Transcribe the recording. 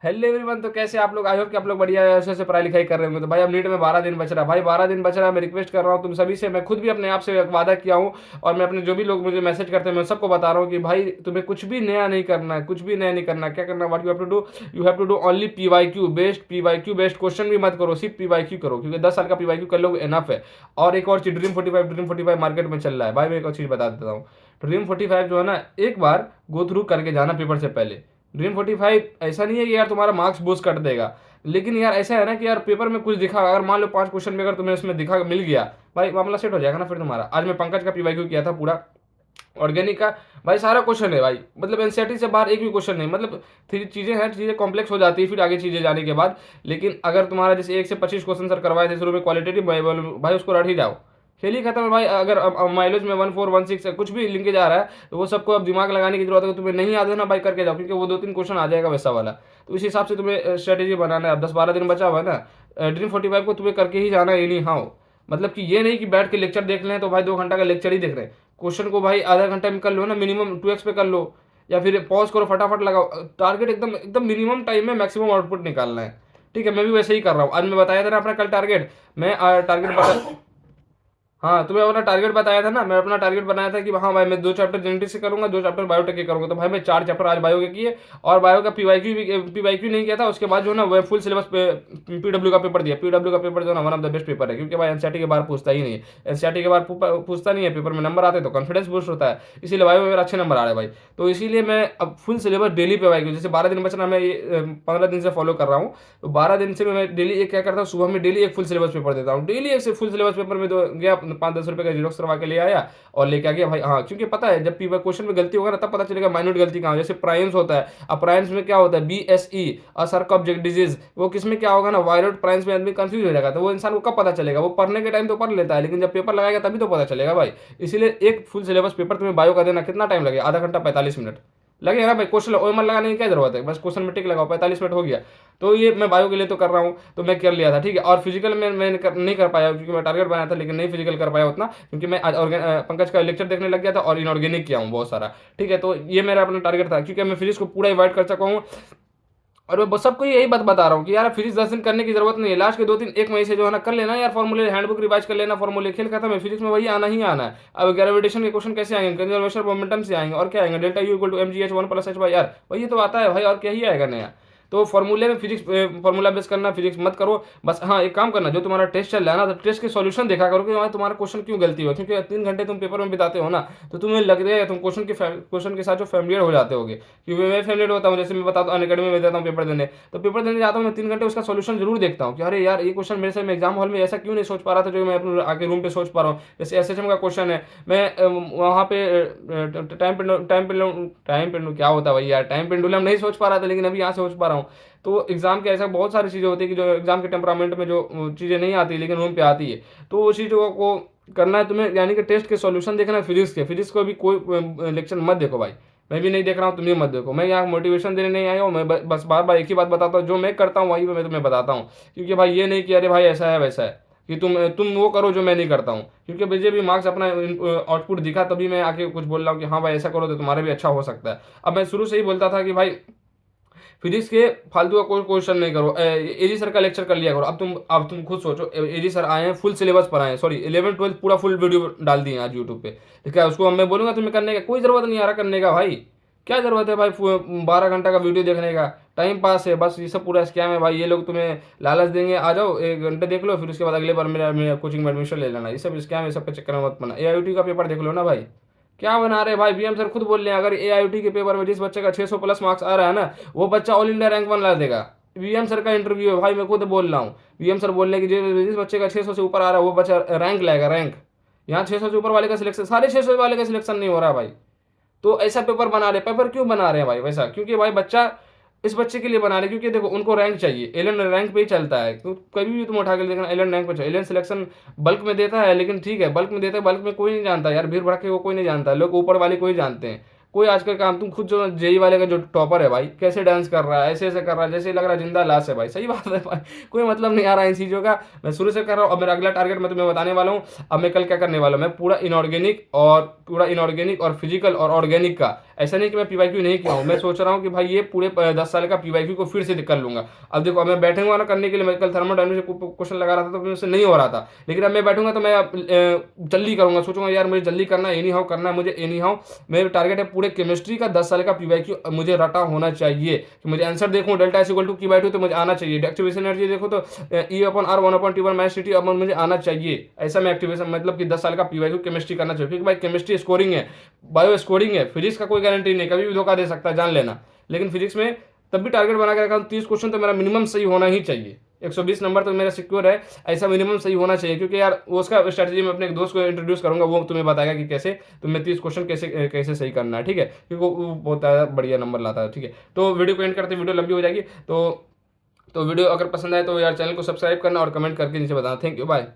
Hello everyone, तो कैसे आप लोग? आई होप कि आप लोग बढ़िया ऐसे से पढ़ाई लिखाई कर रहे होंगे। तो भाई अब नीट में 12 दिन बच रहा है भाई, 12 दिन बच रहा है। मैं रिक्वेस्ट कर रहा हूँ तुम सभी से, मैं खुद भी अपने आप से एक वादा किया हूँ और मैं अपने जो भी लोग मुझे मैसेज करते हैं मैं सबको बता रहा हूँ कि भाई तुम्हें कुछ भी नया नहीं करना है, कुछ भी नया नहीं करना है। क्या करना है? What you have to do only PYQ based question भी मत करो, सिर्फ पीवाईक्यू करो, क्योंकि 10 साल का पीवाईक्यू कर लोगे एनफ है। और एक और चीज, ड्रीम 45 मार्केट में चल रहा है भाई। मैं एक और चीज बता देता हूँ। ड्रीम 45 जो है ना, एक बार गो थ्रू करके जाना पेपर से पहले। ड्रीम 45 ऐसा नहीं है कि यार तुम्हारा मार्क्स बूस्ट कर देगा, लेकिन यार ऐसा है ना कि यार पेपर में कुछ दिखा, अगर मान लो 5 क्वेश्चन में अगर तुम्हें उसमें दिखा मिल गया, भाई मामला सेट हो जाएगा ना फिर तुम्हारा। आज मैं पंकज का पीवाईक्यू किया था पूरा ऑर्गेनिक का। भाई सारा क्वेश्चन है भाई, मतलब एनसीईआरटी से बाहर एक भी क्वेश्चन नहीं। मतलब चीजें हैं, चीजें कॉम्प्लेक्स हो जाती है फिर आगे चीजें जाने के बाद। लेकिन अगर तुम्हारा जैसे 1 से 25 क्वेश्चन सर करवाए थे शुरू में क्वालिटेटिव, भाई उसको रट ही जाओ, खेल ही खत्म है भाई। अगर माइलेज में 1416 है, कुछ भी लिंकेज आ रहा है, तो वो सबको अब दिमाग लगाने की जरूरत है। तुम्हें नहीं याद है ना भाई, करके जाओ, क्योंकि वो 2-3 क्वेश्चन आ जाएगा वैसा वाला। तो इस हिसाब से तुम्हें स्ट्रेटेजी बनाना है। अब 10-12 दिन बचा हुआ है ना, ड्रीम 45 को तुम्हें करके ही जाना है, एनी हाउ। मतलब कि ये नहीं कि बैठ के लेक्चर देख लें तो भाई 2 घंटा का लेक्चर ही देख रहे हैं। क्वेश्चन को भाई आधा घंटा में कर लो ना, मिनिमम 2x पे कर लो, या फिर पॉज करो, फटाफट लगाओ। टारगेट एकदम एकदम मिनिमम टाइम में मैक्सिमम आउटपुट निकालना है। ठीक है, मैं भी वैसे ही कर रहा हूँ। आज मैं बताया था ना अपना कल टारगेट, मैं टारगेट बता, हाँ तुम्हें अपना टारगेट बताया था ना, मैं अपना टारगेट बनाया था कि हाँ भाई मैं 2 चैप्टर जेनेटिक्स से करूंगा, 2 चैप्टर बायोटेक के करूंगा। तो भाई मैं 4 चैप्टर आज बायो के किए, और बायो का पीवाईक्यू नहीं किया था। उसके बाद जो है ना वह फुल सिलेबस पे पीडब्ल्यू का पेपर दिया। पीडब्ल्यू का पेपर जो है ना one of the best paper है, क्योंकि भाई एनसीईआरटी के बारे पूछता ही नहीं है। एनसीईआरटी के बारे पूछता नहीं है, पेपर में नंबर आते हैं तो कॉन्फिडेंस बूस्ट होता है। इसीलिए बायो में मेरा अच्छे नंबर आ रहे हैं भाई। तो इसीलिए मैं अब फुल सिलेबस डेली पीवाईक्यू, जैसे 12 दिन बचना, मैं ये 15 दिन से फॉलो कर रहा हूँ। तो 12 दिन से मैं डेली एक क्या करता हूँ, सुबह में डेली एक फुल सिलेबस पेपर देता हूँ। डेली एक से फुल सिलेबस पेपर में तो गया, 5-10 रुपए का जीरोक्स करवा के ले आया और लेके आ गया भाई। हाँ, क्योंकि पता है जब क्वेश्चन में गलती होगा ना, तब पता चलेगा माइन्यूट गलती कहाँ है। जैसे प्राइम्स होता है, अब प्राइम्स में क्या होता है, BSE और सर्कॉप्जेक्ट डिजीज, वो किसमें क्या होगा ना, वायरॉइड प्राइम्स में आदमी कंफ्यूज हो जाएगा। तो वो इंसान को कब पता चलेगा? वो पढ़ने के टाइम तो पढ़ लेता है, लेकिन जब पेपर लगाएगा तभी तो पता चलेगा भाई। इसीलिए एक फुल सिलेबस पेपर तुम्हें बायो का देना कितना टाइम लगेगा? आधा घंटा 45 मिनट लगेगा ना भाई। क्वेश्चन ओएमआर लगाने की क्या जरूरत है, बस क्वेश्चन में टिक लगाओ, 45 मिनट हो गया। तो ये मैं बायो के लिए तो कर रहा हूँ, तो मैं कर लिया था। ठीक है, और फिजिकल में मैं नहीं कर पाया, क्योंकि मैं टारगेट बनाया था, लेकिन नहीं फिजिकल कर पाया उतना, क्योंकि मैं आज पंकज का लेक्चर देखने लग गया था और इनऑर्गेनिक किया हूँ बहुत सारा। ठीक है, तो ये मेरा अपना टारगेट था, क्योंकि मैं फिजिक्स को पूरा अवॉइड कर चुका हूँ। और मैं बस सबको यही बात बता रहा हूँ कि यार फिजिक्स 10 दिन करने की जरूरत नहीं है। लास्ट के 2-3 एक महीने से जो है ना कर लेना यार, फॉर्मूले हैंडबुक रिवाइज कर लेना, फॉर्मूले खेल खत्म है। फिजिक्स में वही आना ही आना है। अब ग्रेविटेशन के क्वेश्चन कैसे आएंगे? कंजर्वेशन मोमेंटम से आएंगे, और क्या आएंगे? Delta U equal to mgh 1 + h/r, वही तो आता है भाई, और क्या ही आएगा नया? तो फॉर्मूले में फिजिक्स फॉर्मूला बेस करना, फिजिक्स मत करो बस। हाँ, एक काम करना, जो तुम्हारा टेस्ट चल रहा है ना, तो टेस्ट के सॉल्यूशन देखा करो कि भाई तुम्हारा क्वेश्चन क्यों गलती हुआ, क्योंकि 3 घंटे तुम पेपर में बिताते हो ना, तो तुम्हें लग रहा है तुम क्वेश्चन के साथ जो फेमिलियर हो जाते होगे। क्योंकि मैं फेमिलियर होता हूँ, जैसे मैं बताता हूँ अनअकैडमी में देता हूँ पेपर देने, तो पेपर देने जाता हूँ मैं 3 घंटे उसका सॉल्यूशन जरूर देखता हूँ कि अरे यार ये क्वेश्चन मेरे से मैं एग्जाम हॉल में ऐसा क्यों नहीं सोच पा रहा था, जो मैं अपने आके रूम पे सोच पा रहा हूँ। जैसे एसएचएम का क्वेश्चन है, मैं वहाँ पे टाइम पेंडुलम क्या होता है भाई यार, टाइम पेंडुलम नहीं सोच पा रहा था, लेकिन अभी यहाँ से सोच पा रहा हूँ। तो एग्जाम के ऐसा बहुत सारी चीज़ें होती है कि जो एग्जाम के टेम्परामेंट में जो चीज़ें नहीं आती लेकिन रूम पे आती है, तो वो चीज़ों को करना है तुम्हें। यानी कि टेस्ट के सॉल्यूशन देखना है फिजिक्स के। फिजिक्स को भी कोई लेक्चर मत देखो भाई, मैं भी नहीं देख रहा हूँ, तुम भी मत देखो। मैं यहाँ मोटिवेशन देने नहीं आया हूँ, मैं बस बार बार एक ही बात बताता हूँ, जो मैं करता हूँ वही मैं तुम्हें बताता हूँ। क्योंकि भाई ये नहीं कि अरे भाई ऐसा है वैसा है, कि तुम वो करो जो मैं नहीं करता हूँ। क्योंकि मुझे भी मार्क्स अपना आउटपुट दिखा, तभी मैं आके कुछ बोल रहा हूँ कि हाँ भाई ऐसा करो तो तुम्हारा भी अच्छा हो सकता है। अब मैं शुरू से ही बोलता था कि भाई फिजिक्स के फालतू का कोई क्वेश्चन नहीं करो, एजी सर का लेक्चर कर लिया करो। अब तुम खुद सोचो, एजी सर आए हैं, फुल सिलेबस पर आए हैं, सॉरी 11th 12th पूरा फुल वीडियो डाल दिए हैं आज यूट्यूब पे। तो क्या उसको मैं बोलूंगा तुम्हें करने का? कोई जरूरत नहीं आ रहा करने का भाई। क्या जरूरत है भाई 12 घंटा का वीडियो देखने का? टाइम पास है बस, ये सब पूरा स्कैम है भाई। ये लोग तुम्हें लालच देंगे, आ जाओ 1 घंटे देख लो, फिर उसके बाद अगले बार मेरा कोचिंग में एडमिशन ले लेना। ये सब स्कैम है, सबके चक्कर में मत पड़ना। AIOT का पेपर देख लो ना भाई, क्या बना रहे भाई। BM सर खुद बोल रहे हैं, अगर AIOT के पेपर में जिस बच्चे का 600 प्लस मार्क्स आ रहा है ना, वो बच्चा ऑल इंडिया रैंक 1 ला देगा। BM सर का इंटरव्यू है भाई, मैं खुद बोल रहा हूँ। BM सर बोल रहे हैं कि जिस बच्चे का 600 से ऊपर आ रहा है वो बच्चा रैंक लाएगा, रैंक। यहाँ 600 से ऊपर वाले का सिलेक्शन, साढ़े 600 वाले का सिलेक्शन नहीं हो रहा भाई। तो ऐसा पेपर बना रहे। पेपर क्यों बना रहे हैं भाई वैसा? क्योंकि भाई बच्चा, इस बच्चे के लिए बना रहे, क्योंकि देखो उनको रैंक चाहिए, एलन रैंक पे ही चलता है। तो कभी भी तुम उठा के देखना, एलन रैंक पे चाहिए। एलन सिलेक्शन बल्क में देता है, लेकिन ठीक है बल्क में देता है, बल्क में कोई नहीं जानता यार, भीड़ भड़के को कोई नहीं जानता, लोग ऊपर वाले को ही जानते हैं। कोई आजकल काम, तुम खुद जो जेई वाले का जो टॉपर है भाई, कैसे डांस कर रहा है, ऐसे ऐसे कर रहा है, जैसे लग रहा है जिंदा लाश है भाई। सही बात है भाई, कोई मतलब नहीं आ रहा है इन चीज़ों का। मैं शुरू से कर रहा हूँ। अब मेरा अगला टारगेट मैं तुम्हें बताने वाला हूँ। अब मैं कल क्या करने वाला हूँ, मैं पूरा इनऑर्गेनिक और फिजिकल और ऑर्गेनिक का ऐसा नहीं कि मैं पीवाईक्यू नहीं किया हूँ, मैं सोच रहा हूँ कि भाई ये पूरे 10 साल का पीवाईक्यू को फिर से कर लूंगा। अब देखो, अब मैं बैठूंगा ना करने के लिए, मैं कल थर्मोडायनेमिक्स से क्वेश्चन लगा रहा था तो मुझसे नहीं हो रहा था, लेकिन अब मैं बैठूंगा तो मैं जल्दी करूंगा, सोचूंगा यार मुझे जल्दी करना, एनी हाउ करना है मुझे, एनी हाउ मेरा टारगेट है पूरे केमिस्ट्री का 10 साल का पीवाईक्यू मुझे रटा होना चाहिए, कि मुझे आंसर देखूं delta is equal to Q by two तो मुझे आना चाहिए, एक्टिवेशन एनर्जी देखो तो E upon R 1/T1 minus T upon मुझे आना चाहिए। ऐसा मैं एक्टिवेशन मतलब कि 10 साल का पीवाईक्यू केमिस्ट्री करना चाहिए, क्योंकि भाई केमिस्ट्री स्कोरिंग है, बायो स्कोरिंग है, फिजिक्स का कोई गारंटी नहीं, कभी भी धोखा दे सकता है, जान लेना। लेकिन फिजिक्स में तब भी टारगेट बना के रखा हूं, 30 क्वेश्चन तो मेरा मिनिमम सही होना ही चाहिए, 120 नंबर तो मेरा सिक्योर है, ऐसा मिनिमम सही होना चाहिए, क्योंकि यार वो उसका स्ट्रेटजी मैं अपने एक दोस्त को इंट्रोड्यूस करूंगा, वो तुम्हें बताएगा कि कैसे तुम्हें 30 क्वेश्चन कैसे कैसे सही करना है, ठीक है, क्योंकि वो बहुत बढ़िया नंबर लाता है, ठीक है। तो वीडियो को एंड करते, वीडियो लंबी हो जाएगी, तो वीडियो अगर पसंद आए तो यार चैनल को सब्सक्राइब करना और कमेंट करके नीचे बताना। Thank you, bye.